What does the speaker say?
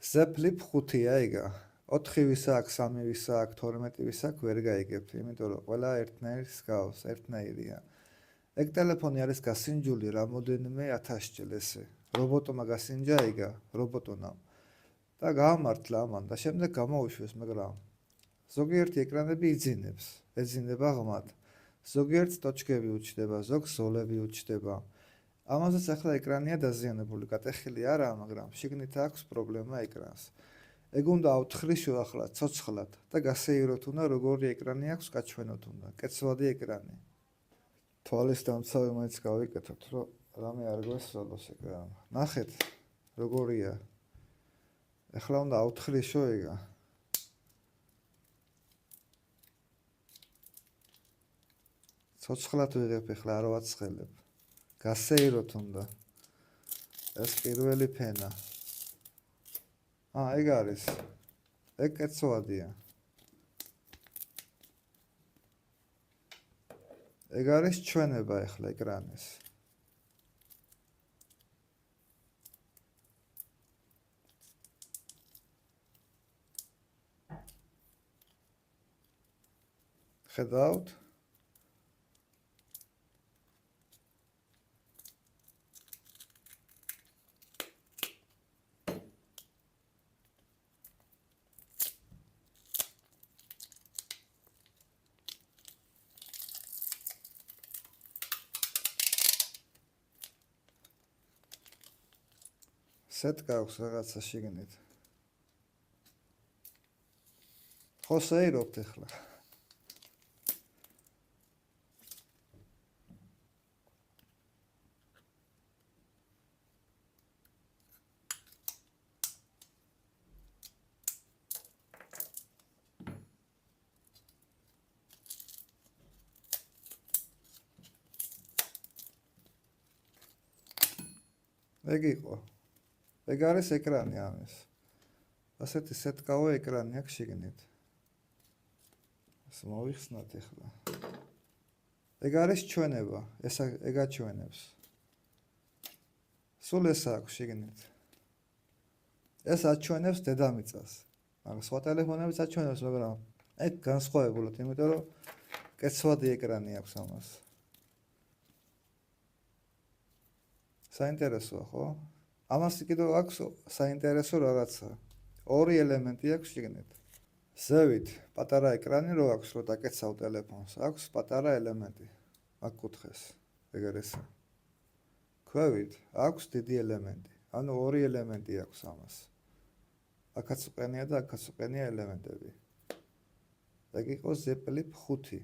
Z flip 5-ია იგა. 4 ვისა აქვს, 3 ვისა აქვს, 12 ვისა აქვს, ვერ გაიგებთ, იმიტომ რომ ყველა ერთნაირს გავს, ერთნაირია. ეგ ტელეფონი არის გასინჯული რამოდენიმე 1000 ჯერ ესე. რობოტმა გასინჯა იგა, რობოტონამ. და გაამართლა ამან და შემდეგ გამოუშვეს, მაგრამ ზოგიერთი ეკრანები იძინებს, ეძინება ღმად. ზოგიერთს ტოჩკები უჩნდება, ზოგს ზოლები უჩნდება. ამაზეც ახლა ეკრანია დაზიანებული, გატეხილი არაა, მაგრამ შიგნით აქვს პრობლემა ეკრანს. ეგ უნდა ავთხრიშო ახლა ცოცხლად და გასეიროთ უნდა როგორი ეკრანი აქვს გაჩვენოთ უნდა, კეცვადი ეკრანი. თვალის დამცავი მაინც გავიკეთოთ, რომ რამე არ გვესწავლოს ეკრანი. ნახეთ, როგორია. ახლა უნდა ავთხრიშო იგა. ცოცხლად ვიღებ ახლა არ ვაცხელებ. გასეიროთ უნდა. ეს პირველი ფენა. ეგ არის. ეგ კეცვადია. ეგ არის ჩვენება ახლა ეკრანის. ხედავთ? სეთ გაქვს რაღაცა შიგნით. ხო შეირობთ ახლა. ეგ იყო. ეგ არის ეკრანი ამის. ასეთი სეტკავე ეკრანი აქვს შიგნით. ეს მოვიხსნათ ახლა. ეგ არის ჩვენება, ეგ აჩვენებს. სულ ეს აქვს შიგნით. ეს აჩვენებს დედამიწას. მაგრამ სხვა ტელეფონებიც აჩვენებს, მაგრამ ეგ განსხვავებულად, იმიტომ რომ კეცვადი ეკრანი აქვს ამას. საინტერესოა, ხო? ამას კიდევ აქვს საინტერესო რაღაცა. ორი ელემენტი აქვს შიგნით. ზევით პატარა ეკრანი რო აქვს, რო დაკეცავ ტელეფონს, აქვს პატარა ელემენტი. აქ კუთხეს, ეგრე ესა. ქვევით აქვს დიდი ელემენტი. ანუ ორი ელემენტი აქვს ამას. აქაც უყენია და აქაც უყენია ელემენტები. ეგ იყო Z Flip 5.